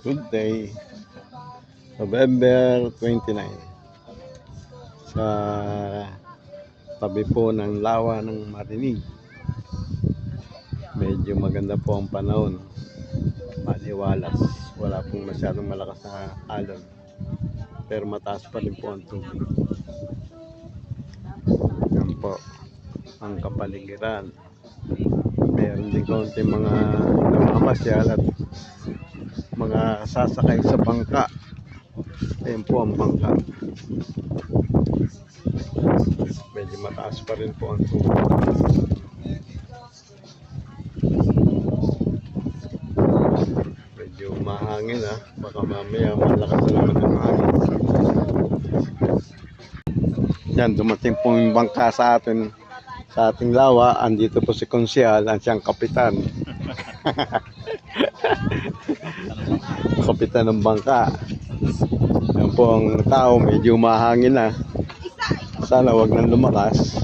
Good day, November 29. Sa tabi po ng lawa ng Marinig. Medyo maganda po ang panahon. Maliwalas. Wala pong masyadong malakas na alon. Pero mataas pa rin po ang tubig. Yan po ang kapaligiran. Meron din konti mga namamasyal at mga sasakay sa bangka. Ayan po ang bangka. Medyo mataas pa rin po ang tubig. Medyo mahangin baka mamaya malakas na naman ang hangin. Yan, dumating po yung bangka sa atin, sa ating lawa. Andito po si Konsyal, ang siyang kapitan. Kapitan ng bangka. Yan po ang tao, medyo mahangin na. Sana wag nang lumakas.